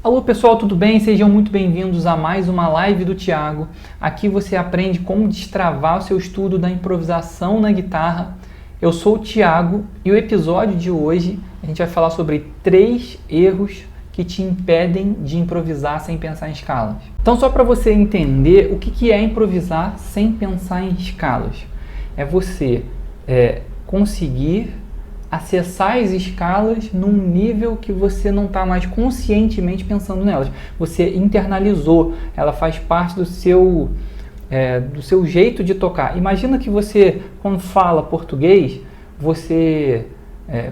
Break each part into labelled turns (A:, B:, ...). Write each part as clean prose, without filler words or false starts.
A: Alô pessoal, tudo bem? Sejam muito bem-vindos a mais uma live do Thiago. Aqui você aprende como destravar o seu estudo da improvisação na guitarra. Eu sou o Thiago e o episódio de hoje a gente vai falar sobre 3 erros que te impedem de improvisar sem pensar em escalas. Então, só para você entender o que é improvisar sem pensar em escalas. É você conseguir acessar as escalas num nível que você não está mais conscientemente pensando nelas. Você internalizou, ela faz parte do seu jeito de tocar. Imagina que você, quando fala português,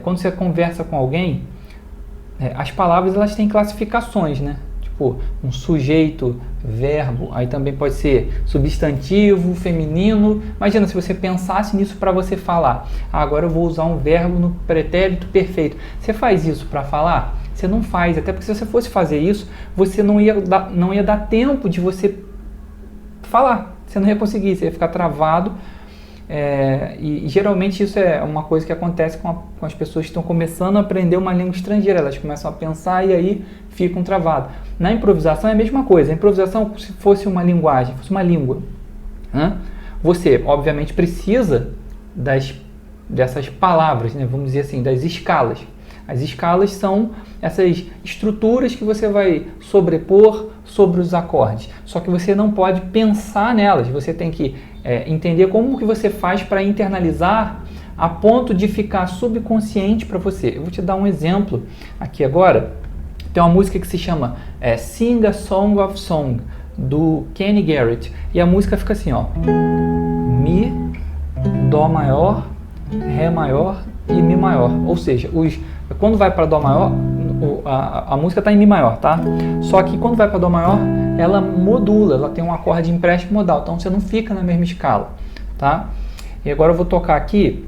A: quando você conversa com alguém, as palavras elas têm classificações, né? Tipo, um sujeito, verbo, aí também pode ser substantivo, feminino. Imagina se você pensasse nisso para você falar. Agora eu vou usar um verbo no pretérito perfeito. Você faz isso para falar? Você não faz, até porque se você fosse fazer isso, você não ia dar tempo de você falar. Você não ia conseguir, você ia ficar travado. E geralmente isso é uma coisa que acontece com as pessoas que estão começando a aprender uma língua estrangeira. Elas começam a pensar e aí ficam travadas. Na improvisação é a mesma coisa. A improvisação, se fosse uma linguagem, fosse uma língua, né? Você obviamente precisa dessas palavras, né? Vamos dizer assim, das escalas. As escalas são essas estruturas que você vai sobrepor sobre os acordes. Só que você não pode pensar nelas. Você tem que entender como que você faz para internalizar a ponto de ficar subconsciente para você. Eu vou te dar um exemplo aqui agora. Tem uma música que se chama Sing a Song of Song, do Kenny Garrett. E a música fica assim, ó. Mi, Dó maior, Ré maior e Mi maior. Ou seja, quando vai para Dó maior, a música está em Mi maior, tá? Só que quando vai para Dó maior, ela modula, ela tem um acorde empréstimo modal, então você não fica na mesma escala, tá? E agora eu vou tocar aqui,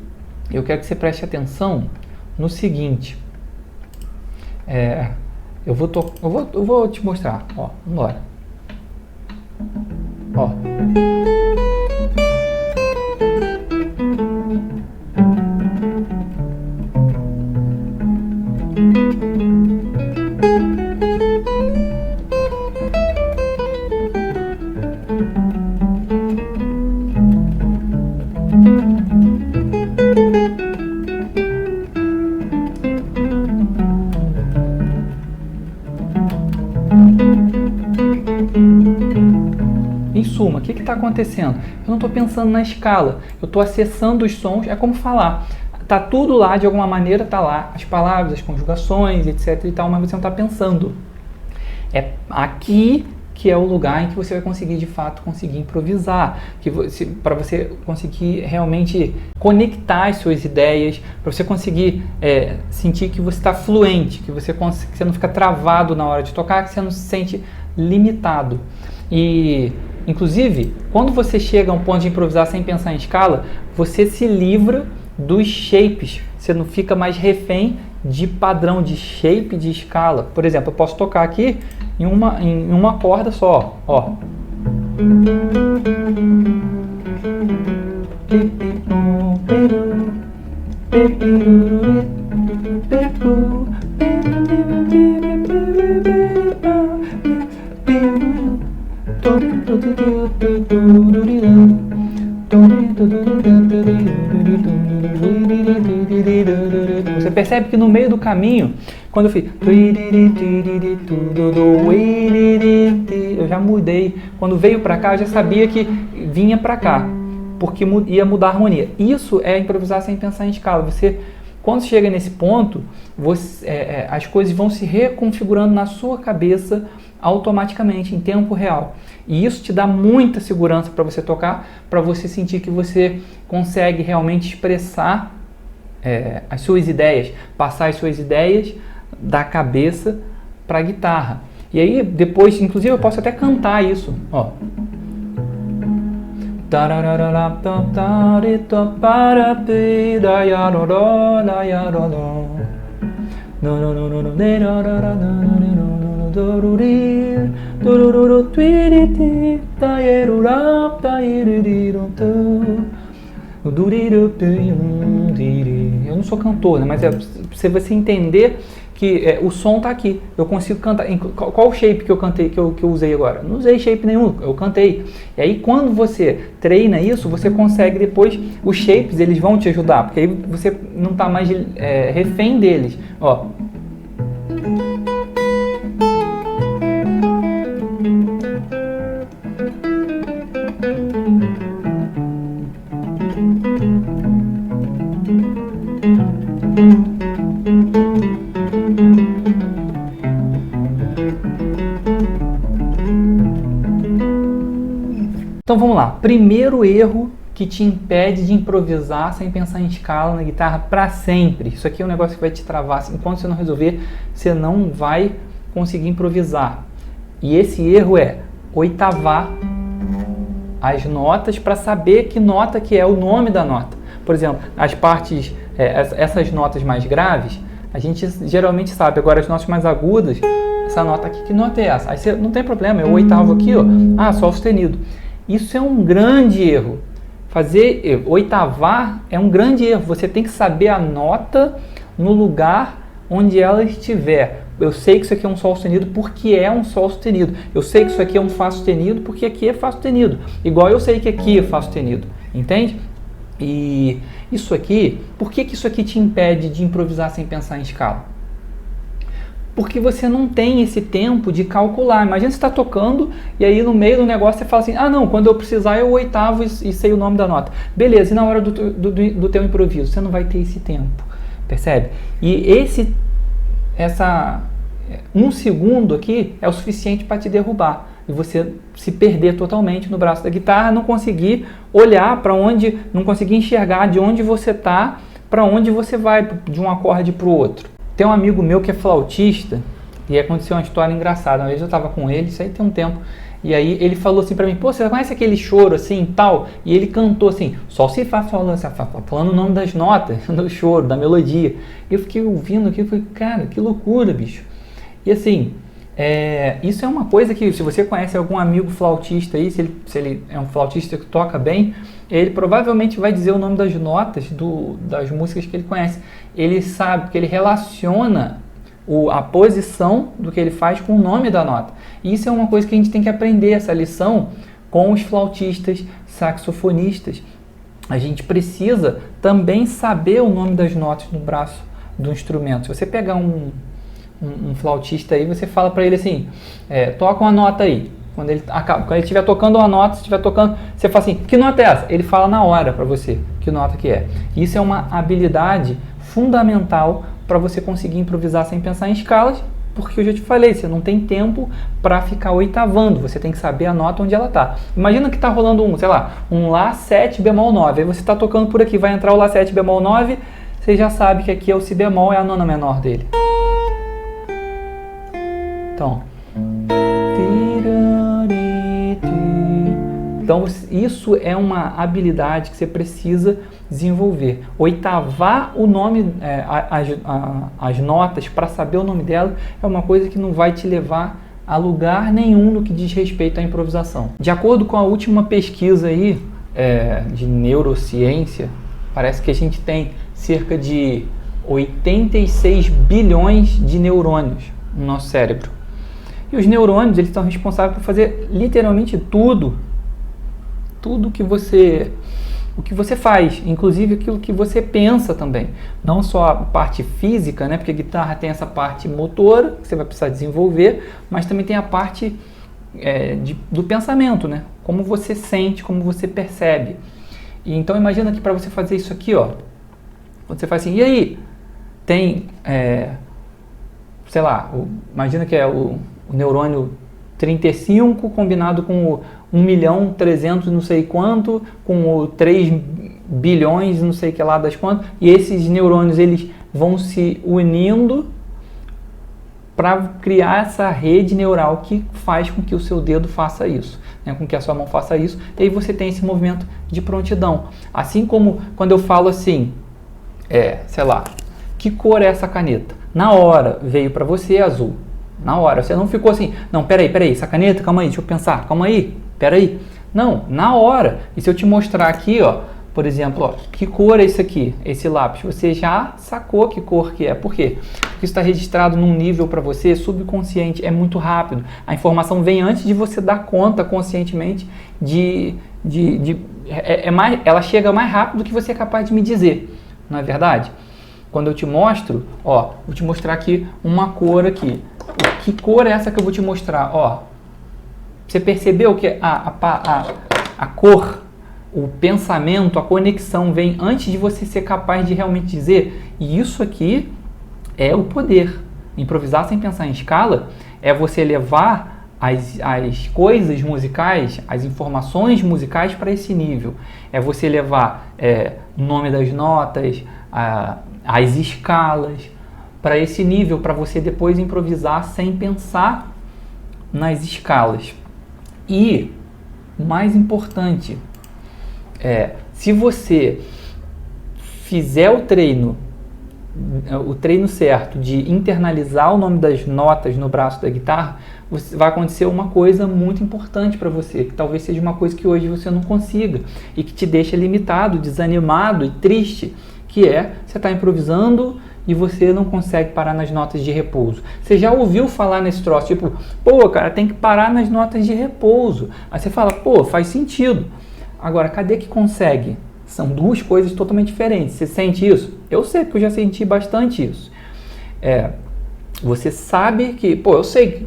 A: eu quero que você preste atenção no seguinte. Eu vou te mostrar, ó, vamos embora. Ó. Em suma, o que está acontecendo? Eu não estou pensando na escala, eu estou acessando os sons, é como falar. Tá tudo lá, de alguma maneira tá lá, as palavras, as conjugações, etc e tal, mas você não está pensando. É aqui que é o lugar em que você vai conseguir, de fato, conseguir improvisar, para você conseguir realmente conectar as suas ideias, para você conseguir sentir que você está fluente, que você não fica travado na hora de tocar, que você não se sente limitado. E, inclusive, quando você chega a um ponto de improvisar sem pensar em escala, você se livra dos shapes, você não fica mais refém de padrão de shape, de escala. Por exemplo, eu posso tocar aqui em uma corda só, ó. Você percebe que no meio do caminho, quando eu fiz, eu já mudei. Quando veio para cá, eu já sabia que vinha para cá, porque ia mudar a harmonia. Isso é improvisar sem pensar em escala. Quando chega nesse ponto, as coisas vão se reconfigurando na sua cabeça automaticamente, em tempo real. E isso te dá muita segurança para você tocar, para você sentir que você consegue realmente expressar as suas ideias, passar as suas ideias da cabeça para a guitarra. E aí, depois, inclusive, eu posso até cantar isso, ó. Eu não sou cantor, né? Mas é para você entender que o som está aqui. Eu consigo cantar. Qual shape que eu cantei, que eu usei agora? Não usei shape nenhum, eu cantei. E aí quando você treina isso, você consegue depois, os shapes eles vão te ajudar, porque aí você não está mais refém deles. Ó. Então vamos lá, primeiro erro que te impede de improvisar sem pensar em escala na guitarra para sempre. Isso aqui é um negócio que vai te travar. Enquanto você não resolver, você não vai conseguir improvisar. E esse erro é oitavar as notas para saber que nota que é o nome da nota. Por exemplo, as partes, essas notas mais graves, a gente geralmente sabe. Agora as notas mais agudas, essa nota aqui, que nota é essa? Aí você, não tem problema, é o oitavo aqui, ó. Sol sustenido. Isso é um grande erro. Oitavar é um grande erro. Você tem que saber a nota no lugar onde ela estiver. Eu sei que isso aqui é um Sol sustenido porque é um Sol sustenido. Eu sei que isso aqui é um Fá sustenido porque aqui é Fá sustenido. Igual eu sei que aqui é Fá sustenido. Entende? E isso aqui, por que isso aqui te impede de improvisar sem pensar em escala? Porque você não tem esse tempo de calcular. Imagina você está tocando e aí no meio do negócio você fala assim, não, quando eu precisar eu oitavo e sei o nome da nota. Beleza, e na hora do teu improviso? Você não vai ter esse tempo, percebe? E um segundo aqui é o suficiente para te derrubar. E você se perder totalmente no braço da guitarra, não conseguir olhar para onde, não conseguir enxergar de onde você está, para onde você vai, de um acorde para o outro. Tem um amigo meu que é flautista e aconteceu uma história engraçada. Uma vez eu estava com ele, isso aí tem um tempo, e aí ele falou assim para mim, pô, você conhece aquele choro assim e tal? E ele cantou assim, Sol, Si, Fá, Sol, Lá, falando o nome das notas, do choro, da melodia. E eu fiquei ouvindo aquilo e falei, cara, que loucura, bicho. E assim, isso é uma coisa que, se você conhece algum amigo flautista aí, se ele é um flautista que toca bem, ele provavelmente vai dizer o nome das notas das músicas que ele conhece. Ele sabe, porque ele relaciona a posição do que ele faz com o nome da nota. E isso é uma coisa que a gente tem que aprender, essa lição, com os flautistas, saxofonistas. A gente precisa também saber o nome das notas no braço do instrumento. Se você pegar um flautista aí, você fala para ele assim, toca uma nota aí. Quando ele estiver tocando uma nota, você fala assim, que nota é essa? Ele fala na hora para você que nota que é. Isso é uma habilidade fundamental para você conseguir improvisar sem pensar em escalas, porque eu já te falei, você não tem tempo para ficar oitavando, você tem que saber a nota onde ela está. Imagina que está rolando um Lá 7 bemol 9, aí você está tocando por aqui, vai entrar o Lá 7 bemol 9, você já sabe que aqui é o Si bemol, é a nona menor dele. Então, isso é uma habilidade que você precisa desenvolver. Oitavar o nome, as notas, para saber o nome dela, é uma coisa que não vai te levar a lugar nenhum no que diz respeito à improvisação. De acordo com a última pesquisa aí, de neurociência, parece que a gente tem cerca de 86 bilhões de neurônios no nosso cérebro. E os neurônios, eles estão responsáveis por fazer literalmente tudo o que você faz, inclusive aquilo que você pensa também. Não só a parte física, né? Porque a guitarra tem essa parte motora, que você vai precisar desenvolver, mas também tem a parte do pensamento, né? Como você sente, como você percebe. E então imagina que para você fazer isso aqui, ó, quando você faz assim, e aí? Tem, sei lá, imagina que é o neurônio 35 combinado com o 1.300.000 não sei quanto, com o 3 bilhões não sei que lá das quantas, e esses neurônios eles vão se unindo para criar essa rede neural que faz com que o seu dedo faça isso, né? Com que a sua mão faça isso, e aí você tem esse movimento de prontidão. Assim como quando eu falo assim, sei lá, que cor é essa caneta? Na hora veio para você azul. Na hora, você não ficou assim, não, peraí, essa caneta, calma aí, deixa eu pensar, calma aí, peraí. Não, na hora. E se eu te mostrar aqui, ó, por exemplo, ó, que cor é esse aqui, esse lápis? Você já sacou que cor que é. Por quê? Porque isso está registrado num nível para você subconsciente, é muito rápido. A informação vem antes de você dar conta conscientemente ela chega mais rápido do que você é capaz de me dizer, não é verdade? Quando eu te mostro, ó, vou te mostrar aqui uma cor aqui. Que cor é essa que eu vou te mostrar? Ó, você percebeu que a cor, o pensamento, a conexão vem antes de você ser capaz de realmente dizer? E isso aqui é o poder. Improvisar sem pensar em escala é você levar as coisas musicais, as informações musicais para esse nível. É você levar o nome das notas, as escalas, para esse nível, para você depois improvisar sem pensar nas escalas. E, o mais importante, se você fizer o treino certo de internalizar o nome das notas no braço da guitarra, vai acontecer uma coisa muito importante para você, que talvez seja uma coisa que hoje você não consiga e que te deixa limitado, desanimado e triste, que é você está improvisando e você não consegue parar nas notas de repouso. Você já ouviu falar nesse troço, tipo, pô, cara, tem que parar nas notas de repouso. Aí você fala, pô, faz sentido. Agora, cadê que consegue? São duas coisas totalmente diferentes. Você sente isso? Eu sei, porque eu já senti bastante isso. Você sabe que, pô, eu sei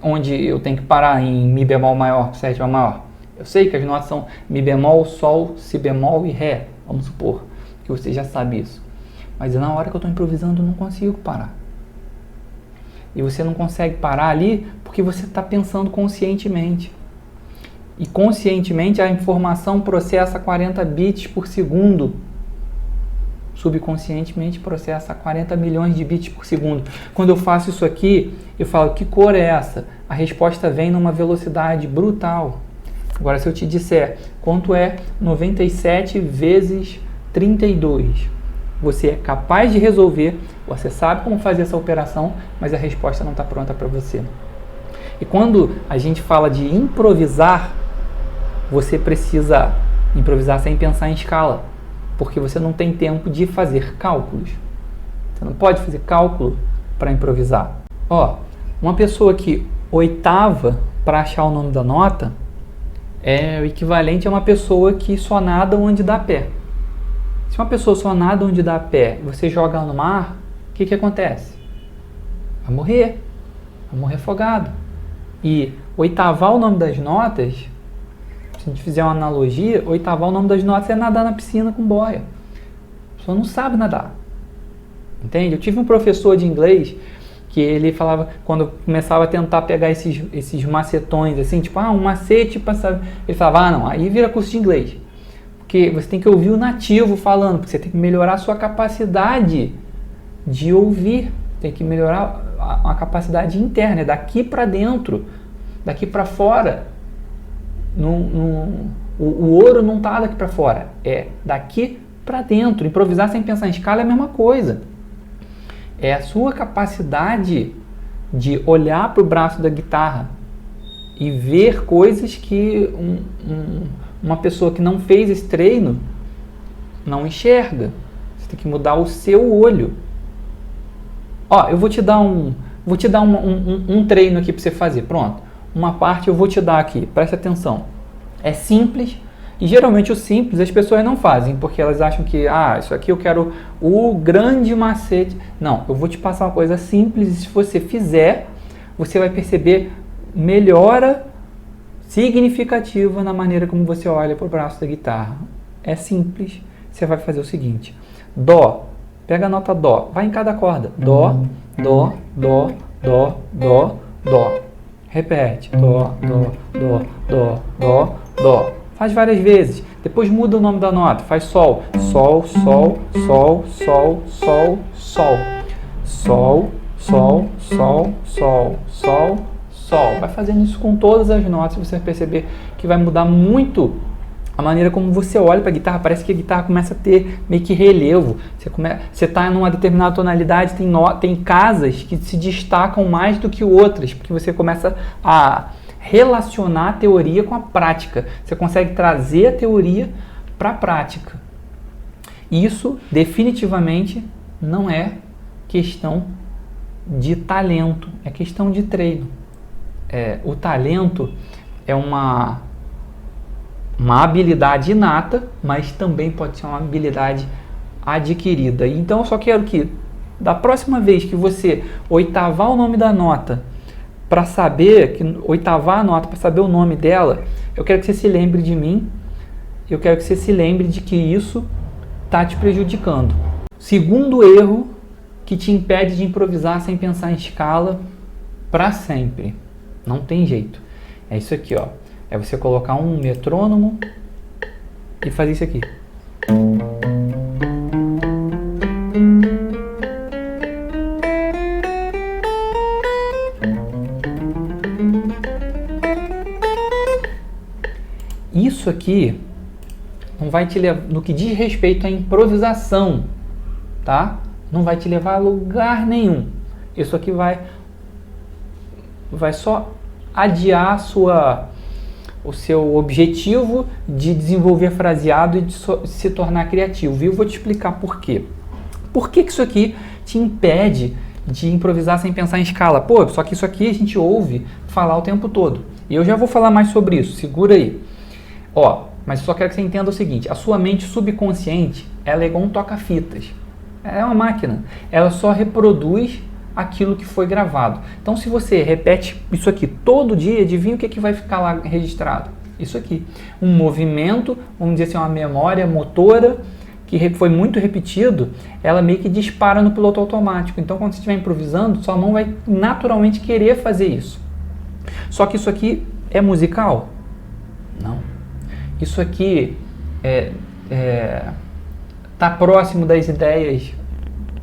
A: onde eu tenho que parar em Mi bemol maior, sétima maior. Eu sei que as notas são Mi bemol, Sol, Si bemol e Ré, vamos supor que você já sabe isso. Mas na hora que eu estou improvisando eu não consigo parar. E você não consegue parar ali porque você está pensando conscientemente. E conscientemente a informação processa 40 bits por segundo. Subconscientemente processa 40 milhões de bits por segundo. Quando eu faço isso aqui, eu falo, que cor é essa? A resposta vem numa velocidade brutal. Agora, se eu te disser quanto é 97 vezes 32, você é capaz de resolver, você sabe como fazer essa operação, mas a resposta não está pronta para você. E quando a gente fala de improvisar, você precisa improvisar sem pensar em escala, porque você não tem tempo de fazer cálculos. Você não pode fazer cálculo para improvisar. Ó, uma pessoa que oitava para achar o nome da nota é o equivalente a uma pessoa que só nada onde dá pé. Se uma pessoa só nada onde dá pé e você joga ela no mar, o que acontece? Vai morrer afogado. E oitavar o nome das notas, se a gente fizer uma analogia, oitavar o nome das notas é nadar na piscina com boia. A pessoa não sabe nadar. Entende? Eu tive um professor de inglês que ele falava, quando eu começava a tentar pegar esses macetões, assim, tipo, um macete para saber. Ele falava, não, aí vira curso de inglês. Porque você tem que ouvir o nativo falando, porque você tem que melhorar a sua capacidade de ouvir, tem que melhorar a capacidade interna, daqui para dentro, daqui para fora. O ouro não está daqui para fora, é daqui para dentro. Improvisar sem pensar em escala é a mesma coisa. É a sua capacidade de olhar para o braço da guitarra e ver coisas que uma pessoa que não fez esse treino não enxerga. Você tem que mudar o seu olho. Ó, eu vou te dar um treino aqui para você fazer. Pronto. Uma parte eu vou te dar aqui. Presta atenção. É simples. E geralmente o simples as pessoas não fazem, porque elas acham que, isso aqui eu quero o grande macete. Não, eu vou te passar uma coisa simples e se você fizer, você vai perceber melhora significativa na maneira como você olha para o braço da guitarra. É simples. Você vai fazer o seguinte. Dó. Pega a nota Dó. Vai em cada corda. Dó, Dó, Dó, Dó, Dó, Dó. Repete. Dó, Dó, Dó, Dó, Dó, Dó. Faz várias vezes. Depois muda o nome da nota. Faz Sol. Sol, Sol, Sol, Sol, Sol, Sol. Sol, Sol, Sol, Sol, Sol, Sol. Vai fazendo isso com todas as notas. Você vai perceber que vai mudar muito a maneira como você olha para a guitarra. Parece que a guitarra começa a ter meio que relevo. Você está numa determinada tonalidade, tem casas que se destacam mais do que outras, porque você começa a relacionar a teoria com a prática. Você consegue trazer a teoria para a prática. Isso definitivamente não é questão de talento, é questão de treino. O talento é uma habilidade inata, mas também pode ser uma habilidade adquirida. Então eu só quero que, da próxima vez que você oitavar o nome da nota, para saber, oitavar a nota para saber o nome dela, eu quero que você se lembre de mim, eu quero que você se lembre de que isso está te prejudicando. Segundo erro que te impede de improvisar sem pensar em escala para sempre. Não tem jeito. É isso aqui, ó. É você colocar um metrônomo e fazer isso aqui. Isso aqui não vai te levar, no que diz respeito à improvisação, tá? Não vai te levar a lugar nenhum. Isso aqui vai só adiar o seu objetivo de desenvolver fraseado e de se tornar criativo. E eu vou te explicar por quê. Por que isso aqui te impede de improvisar sem pensar em escala? Pô, só que isso aqui a gente ouve falar o tempo todo. E eu já vou falar mais sobre isso, segura aí. Ó, mas eu só quero que você entenda o seguinte, a sua mente subconsciente, ela é igual um toca-fitas. É uma máquina. Ela só reproduz aquilo que foi gravado. Então, se você repete isso aqui todo dia, adivinha o que vai ficar lá registrado? Isso aqui. Um movimento, vamos dizer assim, uma memória motora, que foi muito repetido, ela meio que dispara no piloto automático. Então, quando você estiver improvisando, sua mão vai naturalmente querer fazer isso. Só que isso aqui é musical? Não. Isso aqui tá próximo das ideias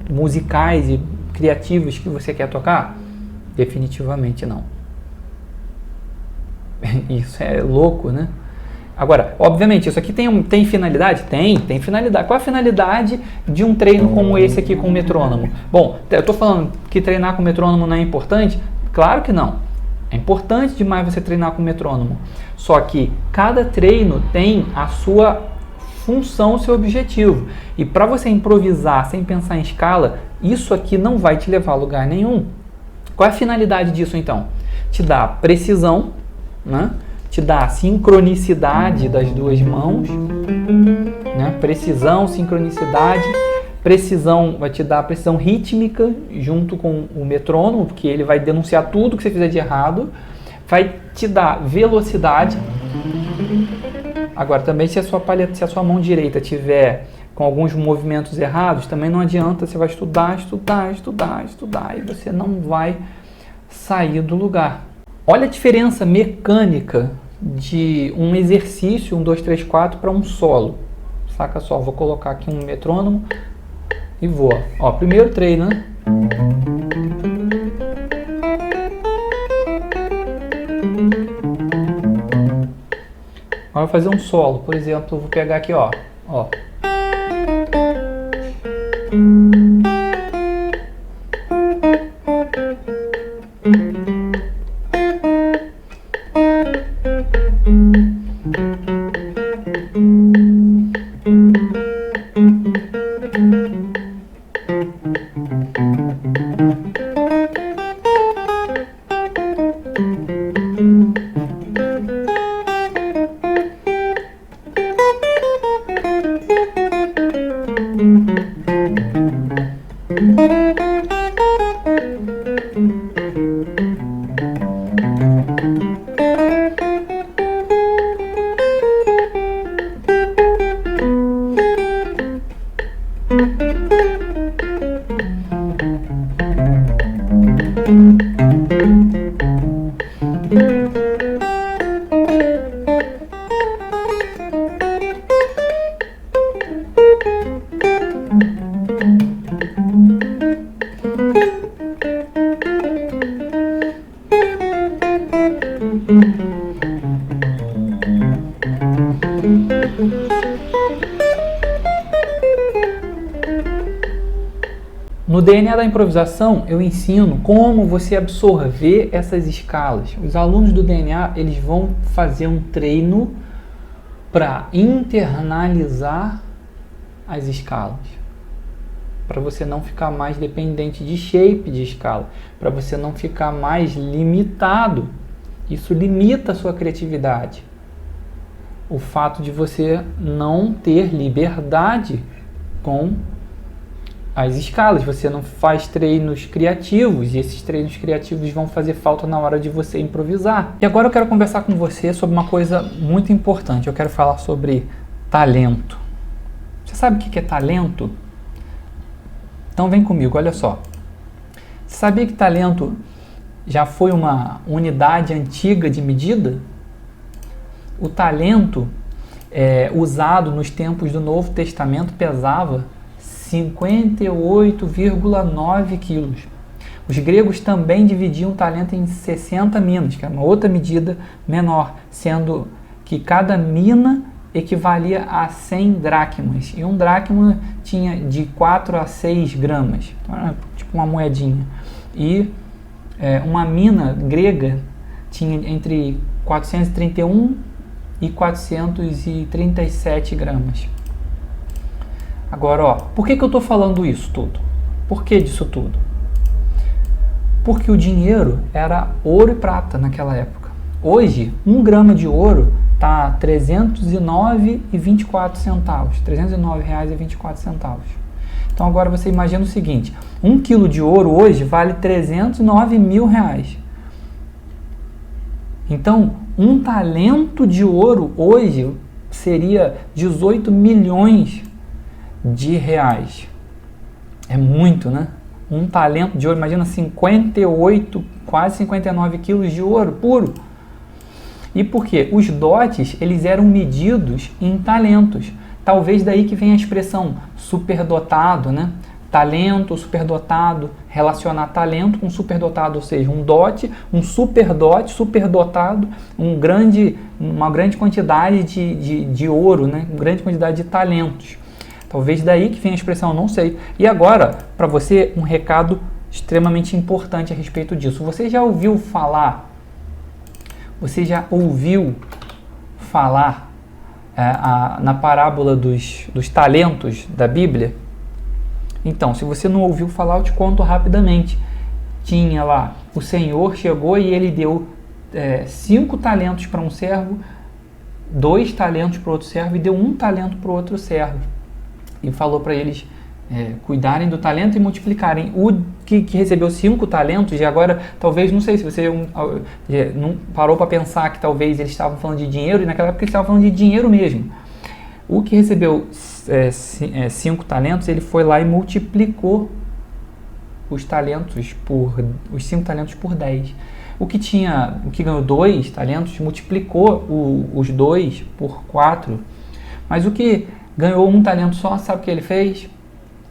A: musicais e criativas que você quer tocar? Definitivamente não. Isso é louco, né? Agora, obviamente, isso aqui tem finalidade? Tem finalidade. Qual a finalidade de um treino como esse aqui com o metrônomo? Bom, eu estou falando que treinar com metrônomo não é importante? Claro que não. É importante demais você treinar com metrônomo. Só que cada treino tem a sua função, o seu objetivo. E para você improvisar sem pensar em escala, isso aqui não vai te levar a lugar nenhum. Qual é a finalidade disso então? Te dá precisão, né? Te dá a sincronicidade das duas mãos, né? Precisão, sincronicidade. Precisão vai te dar a precisão rítmica junto com o metrônomo, porque ele vai denunciar tudo que você fizer de errado. Vai te dar velocidade. Agora também se a sua mão direita tiver com alguns movimentos errados, também não adianta, você vai estudar e você não vai sair do lugar. Olha a diferença mecânica de um exercício, 1, 2, 3, 4 para um solo. Saca só, vou colocar aqui um metrônomo e vou. Ó, primeiro treino, né? Agora eu vou fazer um solo, por exemplo, eu vou pegar aqui, ó. No DNA da improvisação, eu ensino como você absorver essas escalas. Os alunos do DNA, eles vão fazer um treino para internalizar as escalas, para você não ficar mais dependente de shape de escala, para você não ficar mais limitado. Isso limita a sua criatividade. O fato de você não ter liberdade com as escalas, você não faz treinos criativos, e esses treinos criativos vão fazer falta na hora de você improvisar. E agora eu quero conversar com você sobre uma coisa muito importante. Eu quero falar sobre talento. Você sabe o que é talento? Então vem comigo, olha só. Você sabia que talento já foi uma unidade antiga de medida? O talento usado nos tempos do Novo Testamento pesava 58,9 quilos. Os gregos também dividiam o talento em 60 minas, que é uma outra medida menor, sendo que cada mina equivalia a 100 dracmas. E um dracma tinha de 4 a 6 gramas, então era tipo uma moedinha. E uma mina grega tinha entre 431 e 437 gramas. Agora, ó, por que eu estou falando isso tudo? Por que disso tudo? Porque o dinheiro era ouro e prata naquela época. Hoje, 1 grama de ouro está R$ 309,24 centavos, R$ 309,24. Então agora você imagina o seguinte, 1 quilo de ouro hoje vale 309 mil reais. Então, um talento de ouro hoje seria 18 milhões de reais. É muito, né? Um talento de ouro, imagina 58, quase 59 quilos de ouro puro. E por quê? Os dotes, eles eram medidos em talentos. Talvez daí que vem a expressão superdotado, né? Talento, superdotado, relacionar talento com superdotado, ou seja, um dote, um superdote, superdotado, uma grande quantidade de ouro, né? Uma grande quantidade de talentos. Talvez daí que vem a expressão, não sei. E agora, para você, um recado extremamente importante a respeito disso. Você já ouviu falar na parábola dos talentos da Bíblia? Então, se você não ouviu falar, eu te conto rapidamente. Tinha lá, o Senhor chegou e ele deu 5 talentos para um servo, 2 talentos para o outro servo e deu 1 talento para o outro servo. E falou para eles cuidarem do talento e multiplicarem. O que recebeu 5 talentos, e agora, talvez, não sei se você não parou para pensar que talvez eles estavam falando de dinheiro, e naquela época eles estavam falando de dinheiro mesmo. O que recebeu 5 talentos, ele foi lá e multiplicou os 5 talentos por 10. O que ganhou 2 talentos, multiplicou os 2 por 4. Mas o que ganhou 1 talento só, sabe o que ele fez?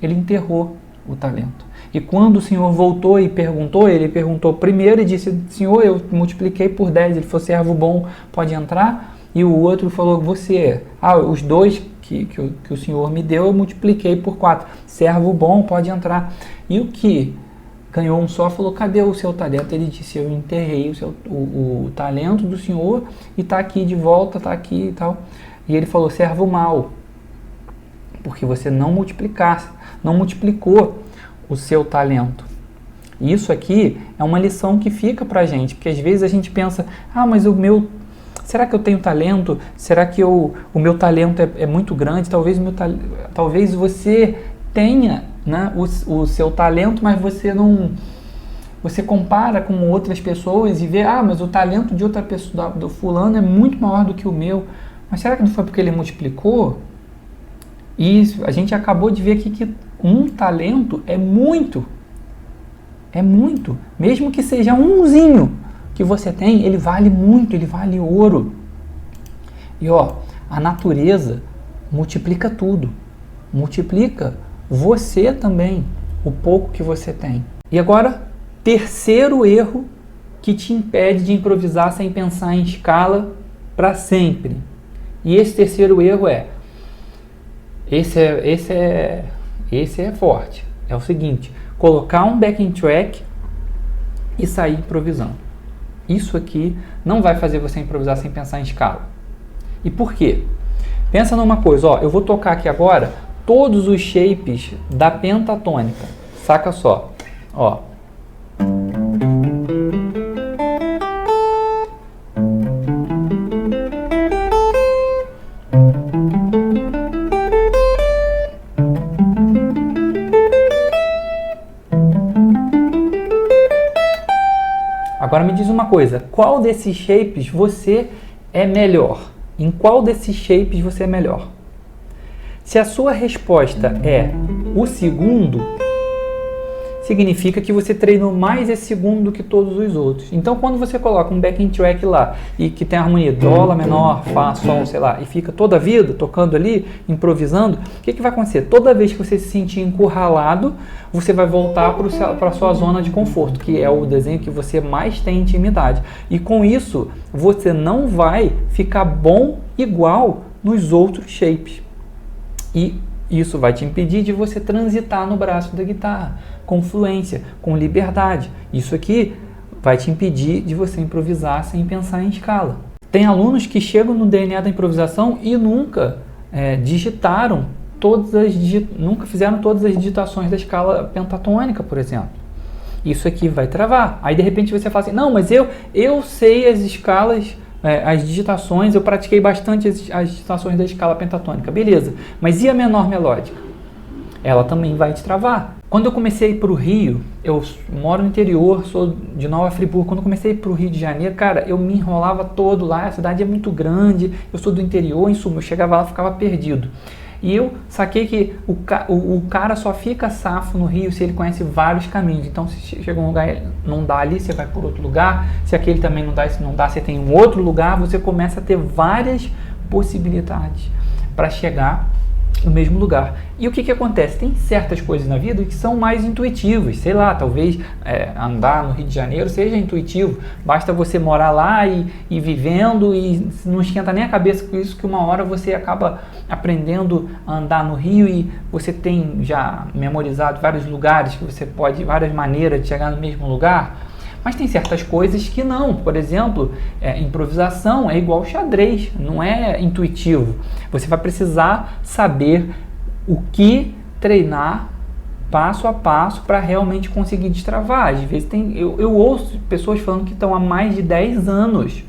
A: Ele enterrou o talento. E quando o Senhor voltou e perguntou, ele perguntou primeiro e disse: Senhor, eu multipliquei por 10. Ele falou: servo bom, pode entrar? E o outro falou: os 2 que o Senhor me deu, eu multipliquei por 4. Servo bom, pode entrar. E o que ganhou 1 só falou: cadê o seu talento? Ele disse: eu enterrei o talento do Senhor e está aqui de volta, está aqui e tal. E ele falou: servo mau, porque você não multiplicou o seu talento. E isso aqui é uma lição que fica pra gente, porque às vezes a gente pensa: mas será que eu tenho talento? Será que o meu talento é muito grande? Talvez você tenha, né, o seu talento, mas você compara com outras pessoas e vê: mas o talento de outra pessoa, do fulano, é muito maior do que o meu. Mas será que não foi porque ele multiplicou? E a gente acabou de ver aqui que um talento é muito. É muito. Mesmo que seja umzinho que você tem, ele vale muito, ele vale ouro. E a natureza multiplica tudo. Multiplica você também, o pouco que você tem. E agora, terceiro erro que te impede de improvisar sem pensar em escala para sempre. E esse terceiro erro esse é forte. É o seguinte: colocar um backing track e sair improvisando. Isso aqui não vai fazer você improvisar sem pensar em escala. E por quê? Pensa numa coisa, ó, eu vou tocar aqui agora todos os shapes da pentatônica. Saca só, ó. Agora me diz uma coisa, qual desses shapes você é melhor? Em qual desses shapes você é melhor? Se a sua resposta é o segundo, significa que você treinou mais esse segundo do que todos os outros. Então, quando você coloca um backing track lá e que tem a harmonia dó, lá menor, fá, sol, sei lá, e fica toda a vida tocando ali, improvisando, o que vai acontecer? Toda vez que você se sentir encurralado, você vai voltar para a sua zona de conforto, que é o desenho que você mais tem intimidade. E com isso, você não vai ficar bom igual nos outros shapes. E isso vai te impedir de você transitar no braço da guitarra com fluência, com liberdade. Isso aqui vai te impedir de você improvisar sem pensar em escala. Tem alunos que chegam no DNA da improvisação e nunca digitaram nunca fizeram todas as digitações da escala pentatônica, por exemplo. Isso aqui vai travar. Aí de repente você fala assim, não, mas eu sei as escalas, as digitações, eu pratiquei bastante as digitações da escala pentatônica. Beleza, mas e a menor melódica? Ela também vai te travar. Quando eu comecei a ir para o Rio, eu moro no interior, sou de Nova Friburgo. Quando eu comecei a ir para o Rio de Janeiro, cara, eu me enrolava todo lá, a cidade é muito grande, eu sou do interior, em suma, eu chegava lá e ficava perdido. E eu saquei que o cara só fica safo no Rio se ele conhece vários caminhos. Então, se chega um lugar não dá ali, você vai por outro lugar. Se aquele também não dá, se não dá, você tem um outro lugar. Você começa a ter várias possibilidades para chegar no mesmo lugar. E o que acontece? Tem certas coisas na vida que são mais intuitivas. Sei lá, talvez andar no Rio de Janeiro seja intuitivo. Basta você morar lá e vivendo e não esquenta nem a cabeça com isso, que uma hora você acaba aprendendo a andar no Rio e você tem já memorizado vários lugares que você pode, várias maneiras de chegar no mesmo lugar. Mas tem certas coisas que não. Por exemplo, improvisação é igual xadrez, não é intuitivo. Você vai precisar saber o que treinar passo a passo para realmente conseguir destravar. Às vezes eu ouço pessoas falando que estão há mais de 10 anos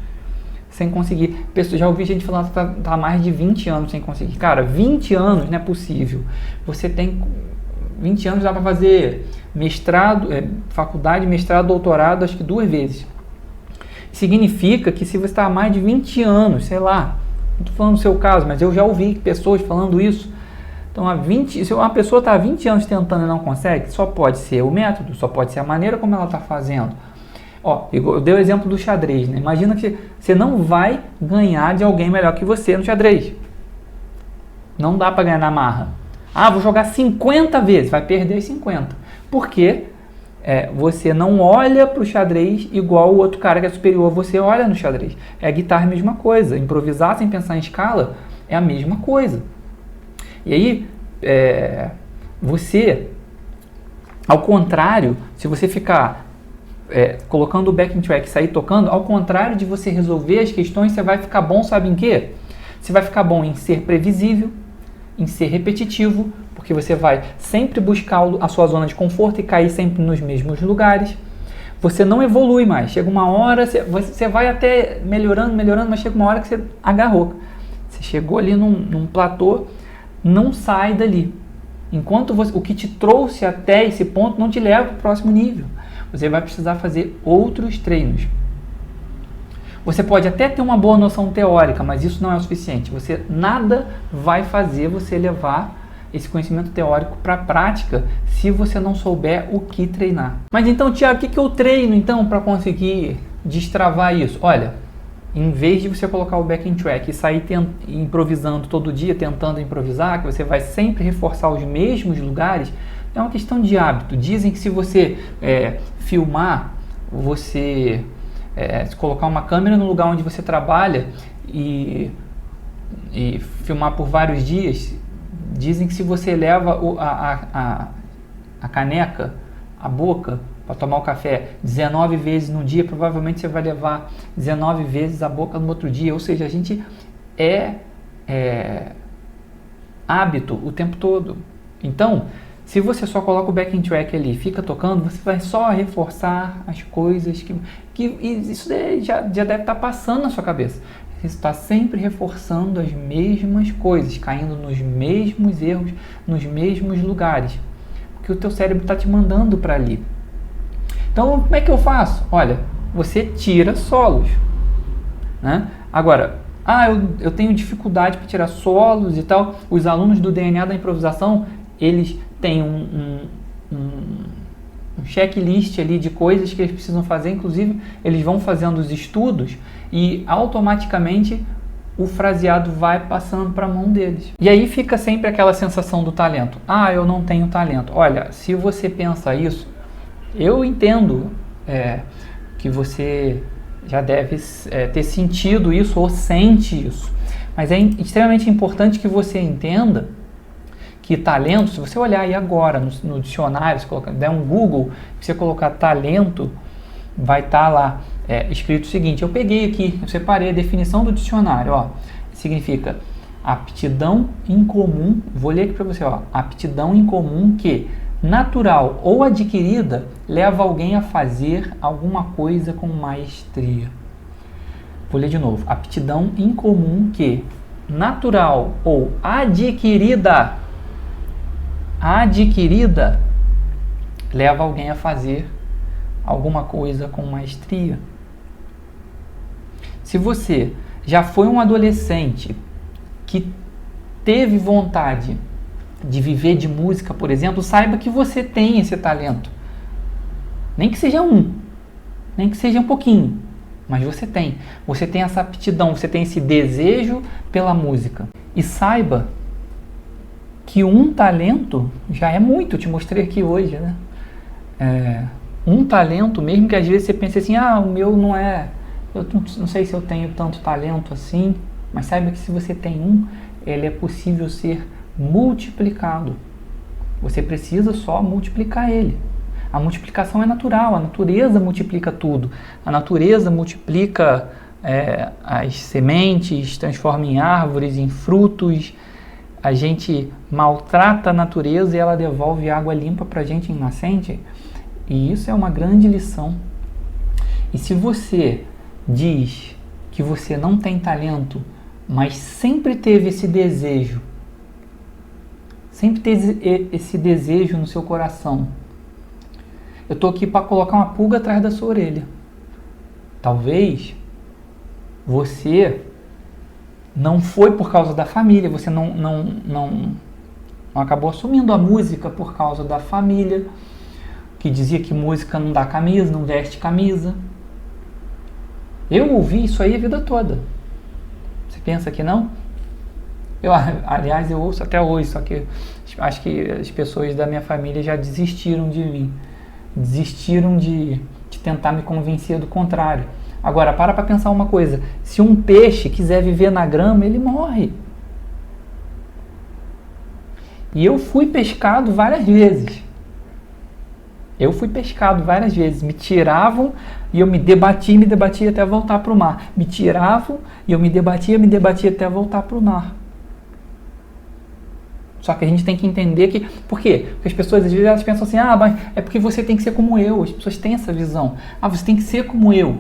A: sem conseguir. Já ouvi gente falando que está há mais de 20 anos sem conseguir. Cara, 20 anos não é possível. Você tem 20 anos, dá para fazer mestrado, faculdade, mestrado, doutorado, acho que 2 vezes. Significa que se você está há mais de 20 anos, sei lá, não estou falando do seu caso, mas eu já ouvi pessoas falando isso. Então, se uma pessoa está há 20 anos tentando e não consegue, só pode ser o método, só pode ser a maneira como ela está fazendo. Ó, eu dei o exemplo do xadrez, né? Imagina que você não vai ganhar de alguém melhor que você no xadrez. Não dá para ganhar na marra. Ah, vou jogar 50 vezes, vai perder as 50. Por quê? Você não olha para o xadrez igual o outro cara que é superior, você olha no xadrez. A guitarra é a mesma coisa, improvisar sem pensar em escala é a mesma coisa. E aí, você, ao contrário, se você ficar colocando o backing track e sair tocando, ao contrário de você resolver as questões, você vai ficar bom, sabe em quê? Você vai ficar bom em ser previsível, em ser repetitivo, porque você vai sempre buscar a sua zona de conforto e cair sempre nos mesmos lugares. Você não evolui mais. Chega uma hora, você vai até melhorando, mas chega uma hora que você agarrou. Você chegou ali num platô, não sai dali. Enquanto o que te trouxe até esse ponto não te leva para o próximo nível. Você vai precisar fazer outros treinos. Você pode até ter uma boa noção teórica, mas isso não é o suficiente. Nada vai fazer você levar esse conhecimento teórico para a prática se você não souber o que treinar. Mas então, Thiago, o que eu treino então para conseguir destravar isso? Olha, em vez de você colocar o backing track e sair improvisando todo dia, tentando improvisar, que você vai sempre reforçar os mesmos lugares, é uma questão de hábito. Dizem que se você filmar, você colocar uma câmera no lugar onde você trabalha e filmar por vários dias, dizem que se você leva a caneca, a boca, para tomar o café 19 vezes no dia, provavelmente você vai levar 19 vezes a boca no outro dia. Ou seja, a gente é hábito o tempo todo. Então, se você só coloca o backing track ali e fica tocando, você vai só reforçar as coisas que isso já deve estar passando na sua cabeça. Você está sempre reforçando as mesmas coisas, caindo nos mesmos erros, nos mesmos lugares, porque o teu cérebro está te mandando para ali. Então, como é que eu faço? Olha, você tira solos, né? Agora, eu tenho dificuldade para tirar solos e tal. Os alunos do DNA da improvisação, eles têm um checklist ali de coisas que eles precisam fazer. Inclusive, eles vão fazendo os estudos e automaticamente o fraseado vai passando para a mão deles. E aí fica sempre aquela sensação do talento. Eu não tenho talento. Olha, se você pensa isso, eu entendo que você já deve ter sentido isso ou sente isso. Mas é extremamente importante que você entenda que talento, se você olhar aí agora no dicionário, se der um Google, se você colocar talento, vai estar lá escrito o seguinte. Eu peguei aqui, eu separei a definição do dicionário. Significa aptidão incomum, vou ler aqui para você, aptidão incomum que, natural ou adquirida, leva alguém a fazer alguma coisa com maestria. Vou ler de novo. Aptidão incomum que, natural ou adquirida, leva alguém a fazer alguma coisa com maestria. Se você já foi um adolescente que teve vontade de viver de música, por exemplo, saiba que você tem esse talento. Nem que seja nem que seja um pouquinho, mas você tem. Você tem essa aptidão, você tem esse desejo pela música. E saiba que um talento já é muito. Eu te mostrei aqui hoje, né? Um talento, mesmo que às vezes você pense assim, o meu não é... Eu não sei se eu tenho tanto talento assim, mas saiba que se você tem ele é possível ser multiplicado. Você precisa só multiplicar ele. A multiplicação é natural, a natureza multiplica tudo. A natureza multiplica as sementes, transforma em árvores, em frutos. A gente maltrata a natureza e ela devolve água limpa para a gente em nascente. E isso é uma grande lição. E se você diz que você não tem talento, mas sempre teve esse desejo, sempre teve esse desejo no seu coração, eu estou aqui para colocar uma pulga atrás da sua orelha. Talvez você não foi por causa da família, você não acabou assumindo a música por causa da família, que dizia que música não dá camisa, não veste camisa. Eu ouvi isso aí a vida toda. Você pensa que não? Aliás, eu ouço até hoje, só que acho que as pessoas da minha família já desistiram de mim. Desistiram de tentar me convencer do contrário. Agora, para pensar uma coisa. Se um peixe quiser viver na grama, ele morre. E eu fui pescado várias vezes. Me tiravam e eu me debatia até voltar para o mar. Me tiravam e eu me debatia até voltar para o mar. Só que a gente tem que entender que... Por quê? Porque as pessoas às vezes elas pensam assim, mas é porque você tem que ser como eu. As pessoas têm essa visão. Você tem que ser como eu.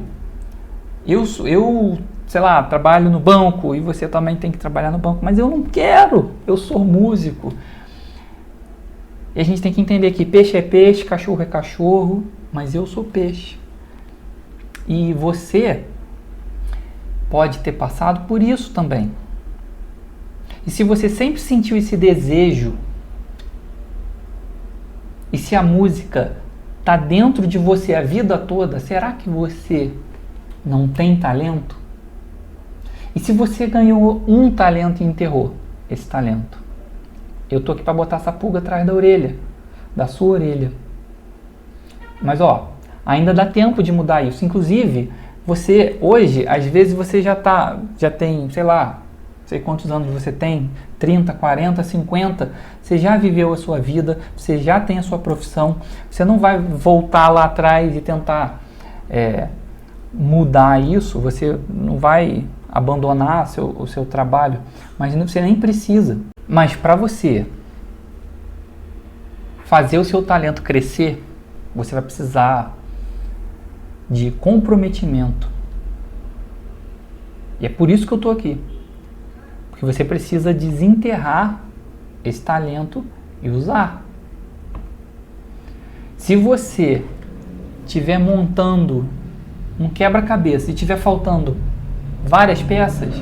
A: Eu, sei lá, trabalho no banco e você também tem que trabalhar no banco. Mas eu não quero. Eu sou músico. E a gente tem que entender que peixe é peixe, cachorro é cachorro, mas eu sou peixe. E você pode ter passado por isso também. E se você sempre sentiu esse desejo, e se a música está dentro de você a vida toda, será que você não tem talento? E se você ganhou um talento e enterrou esse talento? Eu tô aqui para botar essa pulga atrás da orelha, da sua orelha. Mas ainda dá tempo de mudar isso. Inclusive, você hoje, às vezes você já tem, sei lá, sei quantos anos você tem, 30, 40, 50, você já viveu a sua vida, você já tem a sua profissão, você não vai voltar lá atrás e tentar mudar isso, você não vai abandonar o seu trabalho, mas você nem precisa. Mas para você fazer o seu talento crescer, você vai precisar de comprometimento. E é por isso que eu estou aqui. Porque você precisa desenterrar esse talento e usar. Se você estiver montando um quebra-cabeça e estiver faltando várias peças,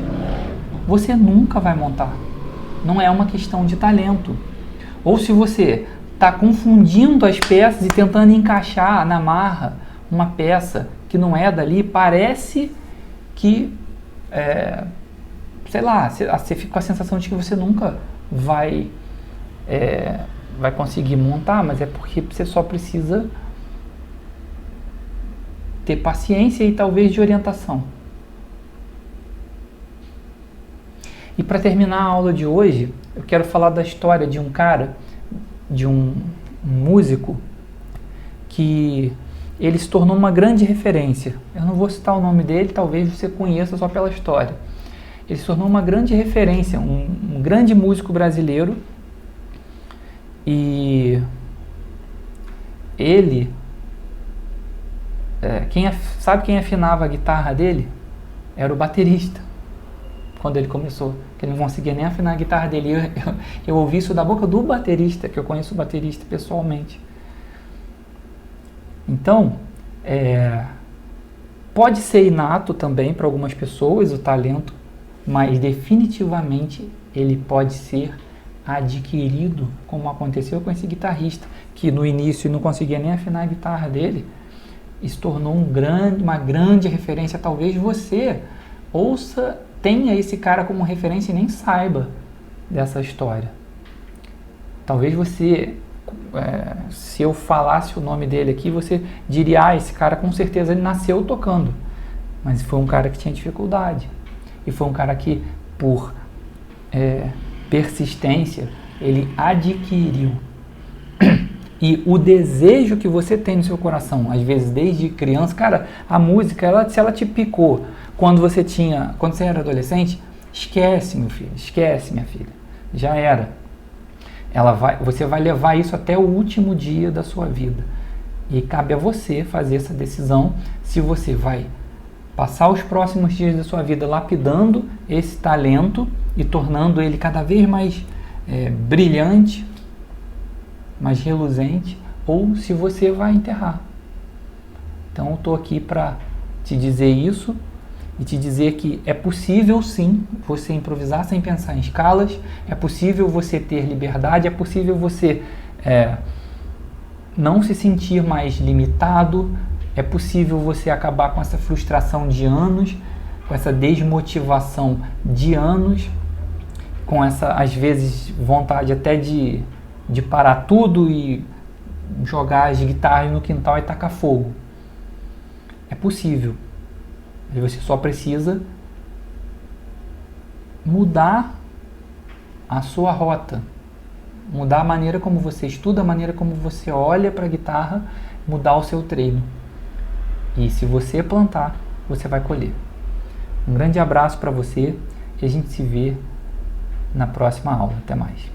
A: você nunca vai montar. Não é uma questão de talento. Ou se você está confundindo as peças e tentando encaixar na marra uma peça que não é dali, parece que, sei lá, você fica com a sensação de que você nunca vai conseguir montar, mas é porque você só precisa ter paciência e talvez de orientação. E para terminar a aula de hoje, eu quero falar da história de um cara, de um músico, que ele se tornou uma grande referência. Eu não vou citar o nome dele, talvez você conheça só pela história. Ele se tornou uma grande referência, um grande músico brasileiro. E ele, sabe quem afinava a guitarra dele? Era o baterista, quando ele começou, que ele não conseguia nem afinar a guitarra dele. Eu ouvi isso da boca do baterista, que eu conheço o baterista pessoalmente. Então, pode ser inato também para algumas pessoas o talento, mas definitivamente ele pode ser adquirido, como aconteceu com esse guitarrista, que no início não conseguia nem afinar a guitarra dele, e se tornou uma grande referência. Talvez você tenha esse cara como referência e nem saiba dessa história. Talvez você, se eu falasse o nome dele aqui, você diria, esse cara com certeza ele nasceu tocando, mas foi um cara que tinha dificuldade, e foi um cara que, por persistência, ele adquiriu. E o desejo que você tem no seu coração, às vezes desde criança, cara, a música, se ela te picou quando você era adolescente, esquece, meu filho, esquece, minha filha, já era. Você vai levar isso até o último dia da sua vida. E cabe a você fazer essa decisão, se você vai passar os próximos dias da sua vida lapidando esse talento e tornando ele cada vez mais brilhante, mais reluzente, ou se você vai enterrar. Então eu estou aqui para te dizer isso e te dizer que é possível sim você improvisar sem pensar em escalas, é possível você ter liberdade, é possível você não se sentir mais limitado, é possível você acabar com essa frustração de anos, com essa desmotivação de anos, com essa, às vezes, vontade até de parar tudo e jogar as guitarras no quintal e tacar fogo. É possível. E você só precisa mudar a sua rota, mudar a maneira como você estuda, a maneira como você olha para a guitarra, mudar o seu treino. E se você plantar, você vai colher. Um grande abraço para você e a gente se vê na próxima aula. Até mais.